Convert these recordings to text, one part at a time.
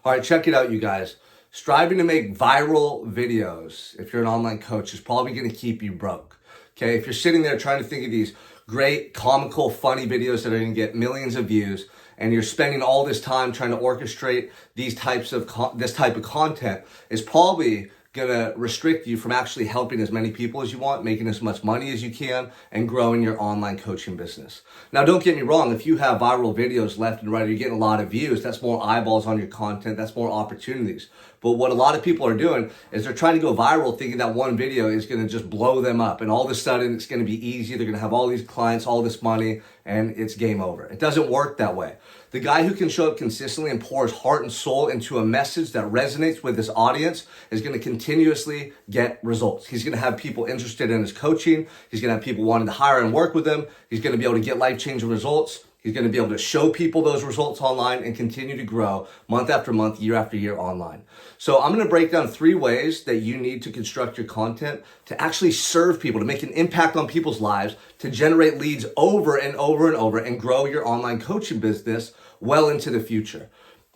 All right, check it out, you guys. Striving to make viral videos, if you're an online coach, is probably going to keep you broke. Okay, if you're sitting there trying to think of these great, comical, funny videos that are going to get millions of views, and you're spending all this time trying to orchestrate these types of this type of content, is probably gonna restrict you from actually helping as many people as you want, making as much money as you can, and growing your online coaching business. Now, don't get me wrong, if you have viral videos left and right, you're getting a lot of views, that's more eyeballs on your content, that's more opportunities. But what a lot of people are doing is they're trying to go viral thinking that one video is gonna just blow them up, and all of a sudden it's gonna be easy, they're gonna have all these clients, all this money, and it's game over. It doesn't work that way. The guy who can show up consistently and pour his heart and soul into a message that resonates with his audience is going to continuously get results. He's going to have people interested in his coaching. He's going to have people wanting to hire and work with him. He's going to be able to get life-changing results. He's going to be able to show people those results online and continue to grow month after month, year after year online. So I'm going to break down 3 ways that you need to construct your content to actually serve people, to make an impact on people's lives, to generate leads over and over and over, and grow your online coaching business well into the future.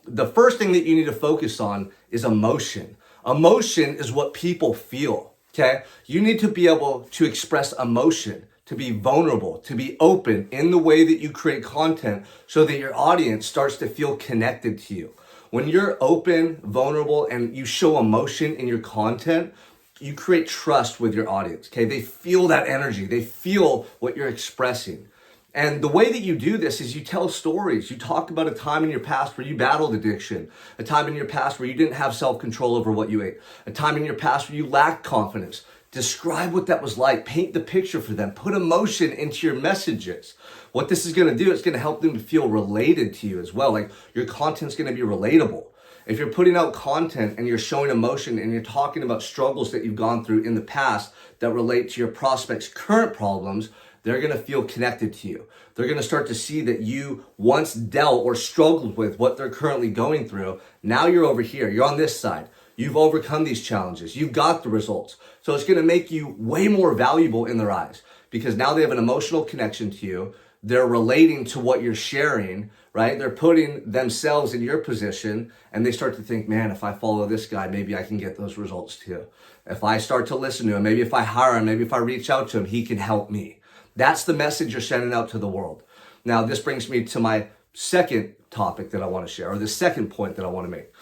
The first thing that you need to focus on is emotion. Emotion is what people feel, okay? You need to be able to express emotion, to be vulnerable, to be open in the way that you create content so that your audience starts to feel connected to you. When you're open, vulnerable, and you show emotion in your content, you create trust with your audience, okay? They feel that energy. They feel what you're expressing. And the way that you do this is you tell stories. You talk about a time in your past where you battled addiction, a time in your past where you didn't have self-control over what you ate, a time in your past where you lacked confidence. Describe what that was like. Paint the picture for them. Put emotion into your messages. What this is going to do, it's going to help them to feel related to you as well. Like your content's going to be relatable. If you're putting out content and you're showing emotion and you're talking about struggles that you've gone through in the past that relate to your prospects' current problems, they're going to feel connected to you. They're going to start to see that you once dealt or struggled with what they're currently going through. Now you're over here. You're on this side. You've overcome these challenges. You've got the results. So it's going to make you way more valuable in their eyes because now they have an emotional connection to you. They're relating to what you're sharing, right? They're putting themselves in your position and they start to think, man, if I follow this guy, maybe I can get those results too. If I start to listen to him, maybe if I hire him, maybe if I reach out to him, he can help me. That's the message you're sending out to the world. Now, this brings me to my second topic that I want to share, or the second point that I want to make.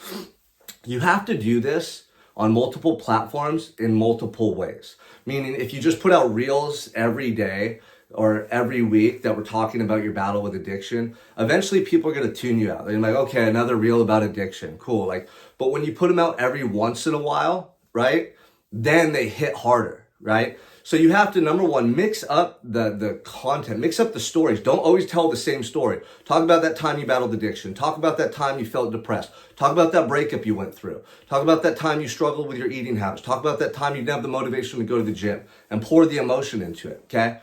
You have to do this on multiple platforms in multiple ways. Meaning, if you just put out reels every day or every week that we're talking about your battle with addiction, eventually people are going to tune you out. They're like, okay, another reel about addiction. Cool. But when you put them out every once in a while, right, then they hit harder, right? So you have to, number one, mix up the content, mix up the stories. Don't always tell the same story. Talk about that time you battled addiction. Talk about that time you felt depressed. Talk about that breakup you went through. Talk about that time you struggled with your eating habits. Talk about that time you didn't have the motivation to go to the gym, and pour the emotion into it, okay?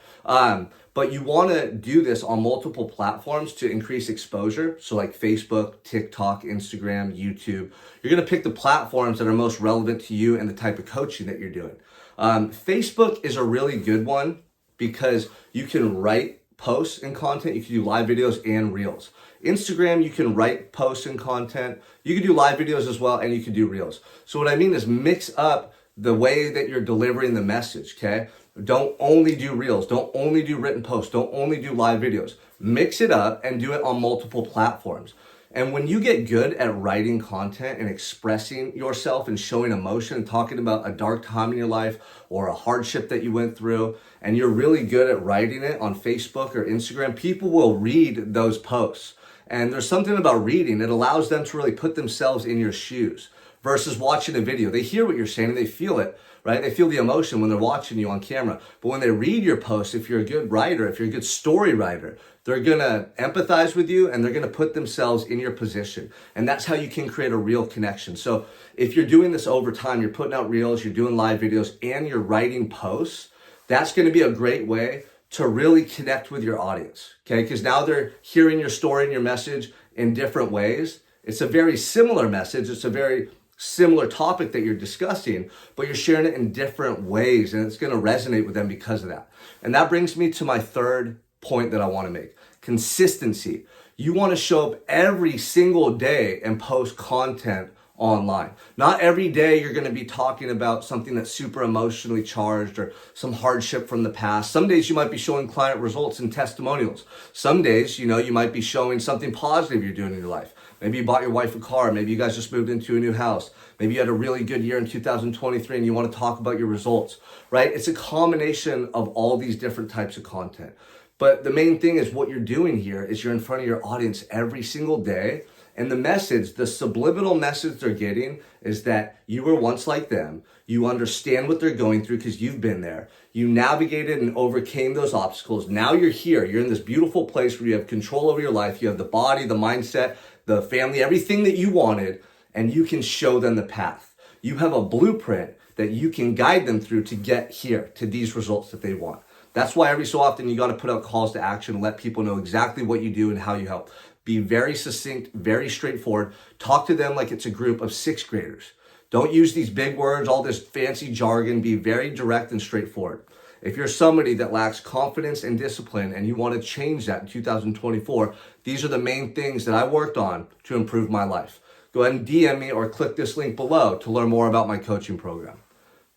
But you want to do this on multiple platforms to increase exposure. So like Facebook, TikTok, Instagram, YouTube. You're going to pick the platforms that are most relevant to you and the type of coaching that you're doing. Facebook is a really good one because you can write posts and content. You can do live videos and reels. Instagram, you can write posts and content. You can do live videos as well, and you can do reels. So what I mean is mix up the way that you're delivering the message, okay? Don't only do reels. Don't only do written posts. Don't only do live videos. Mix it up and do it on multiple platforms. And when you get good at writing content and expressing yourself and showing emotion and talking about a dark time in your life or a hardship that you went through, and you're really good at writing it on Facebook or Instagram, people will read those posts. And there's something about reading that allows them to really put themselves in your shoes versus watching a video. They hear what you're saying and they feel it, right? They feel the emotion when they're watching you on camera. But when they read your post, if you're a good writer, if you're a good story writer, they're going to empathize with you and they're going to put themselves in your position. And that's how you can create a real connection. So if you're doing this over time, you're putting out reels, you're doing live videos, and you're writing posts, that's going to be a great way to really connect with your audience, okay? Because now they're hearing your story and your message in different ways. It's a very similar message. It's a very similar topic that you're discussing, but you're sharing it in different ways, and it's going to resonate with them because of that. And that brings me to my third point that I want to make. Consistency. You want to show up every single day and post content online. Not every day you're going to be talking about something that's super emotionally charged or some hardship from the past. Some days you might be showing client results and testimonials. Some days, you might be showing something positive you're doing in your life. Maybe you bought your wife a car. Maybe you guys just moved into a new house. Maybe you had a really good year in 2023 and you want to talk about your results, right? It's a combination of all these different types of content. But the main thing is what you're doing here is you're in front of your audience every single day. And the message, the subliminal message they're getting is that you were once like them. You understand what they're going through because you've been there. You navigated and overcame those obstacles. Now you're here. You're in this beautiful place where you have control over your life. You have the body, the mindset, the family, everything that you wanted, and you can show them the path. You have a blueprint that you can guide them through to get here, to these results that they want. That's why every so often you got to put out calls to action and let people know exactly what you do and how you help. Be very succinct, very straightforward. Talk to them like it's a group of sixth graders. Don't use these big words, all this fancy jargon. Be very direct and straightforward. If you're somebody that lacks confidence and discipline and you want to change that in 2024, these are the main things that I worked on to improve my life. Go ahead and DM me or click this link below to learn more about my coaching program.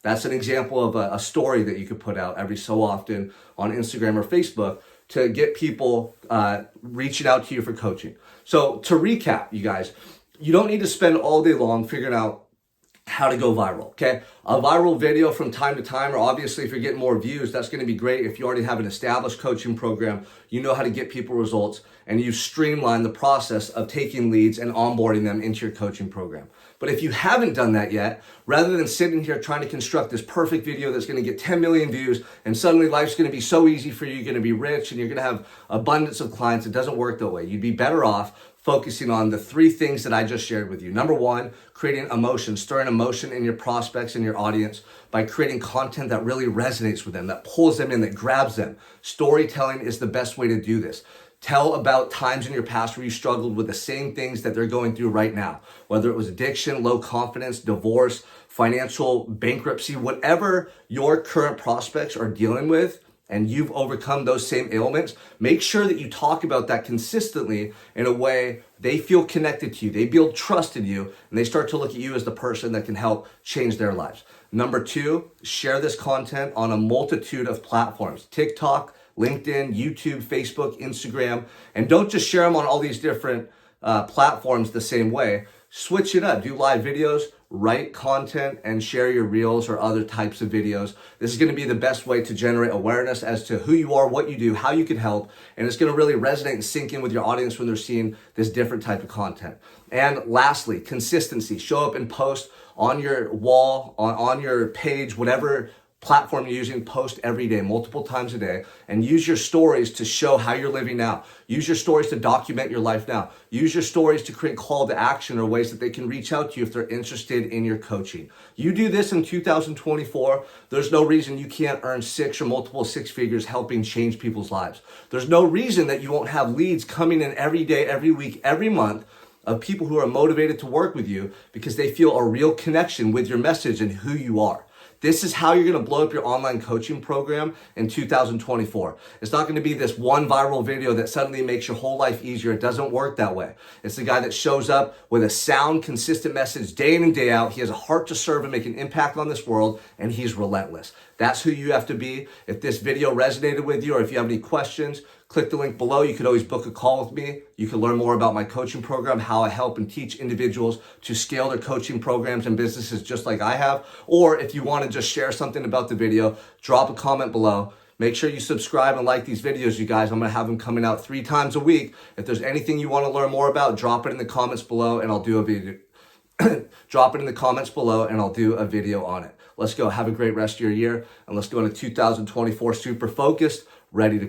That's an example of a story that you could put out every so often on Instagram or Facebook to get people reaching out to you for coaching. So to recap, you guys, you don't need to spend all day long figuring out how to go viral, okay? A viral video from time to time, or obviously if you're getting more views, that's gonna be great. If you already have an established coaching program, you know how to get people results, and you streamline the process of taking leads and onboarding them into your coaching program. But if you haven't done that yet, rather than sitting here trying to construct this perfect video that's gonna get 10 million views, and suddenly life's gonna be so easy for you, you're gonna be rich, and you're gonna have abundance of clients, it doesn't work that way. You'd be better off focusing on the three things that I just shared with you. Number one, creating emotion, stirring emotion in your prospects and your audience by creating content that really resonates with them, that pulls them in, that grabs them. Storytelling is the best way to do this. Tell about times in your past where you struggled with the same things that they're going through right now, whether it was addiction, low confidence, divorce, financial bankruptcy, whatever your current prospects are dealing with, and you've overcome those same ailments, make sure that you talk about that consistently in a way they feel connected to you, they build trust in you, and they start to look at you as the person that can help change their lives. Number two, share this content on a multitude of platforms: TikTok, LinkedIn, YouTube, Facebook, Instagram, and don't just share them on all these different platforms the same way. Switch it up, do live videos, write content, and share your reels or other types of videos. This is going to be the best way to generate awareness as to who you are, what you do, how you can help, and it's going to really resonate and sink in with your audience when they're seeing this different type of content. And lastly, consistency. Show up and post on your wall, on your page, whatever platform you're using, post every day, multiple times a day, and use your stories to show how you're living now. Use your stories to document your life now. Use your stories to create call to action or ways that they can reach out to you if they're interested in your coaching. You do this in 2024, there's no reason you can't earn six or multiple six figures helping change people's lives. There's no reason that you won't have leads coming in every day, every week, every month of people who are motivated to work with you because they feel a real connection with your message and who you are. This is how you're going to blow up your online coaching program in 2024. It's not going to be this one viral video that suddenly makes your whole life easier. It doesn't work that way. It's the guy that shows up with a sound, consistent message day in and day out. He has a heart to serve and make an impact on this world, and he's relentless. That's who you have to be. If this video resonated with you or if you have any questions, click the link below. You could always book a call with me. You can learn more about my coaching program, how I help and teach individuals to scale their coaching programs and businesses just like I have. Or if you want to just share something about the video, drop a comment below. Make sure you subscribe and like these videos, you guys. I'm going to have them coming out 3 times a week. If there's anything you want to learn more about, drop it in the comments below and I'll do a video. Drop it in the comments below and I'll do a video on it. Let's go. Have a great rest of your year and let's go into 2024 super focused, ready to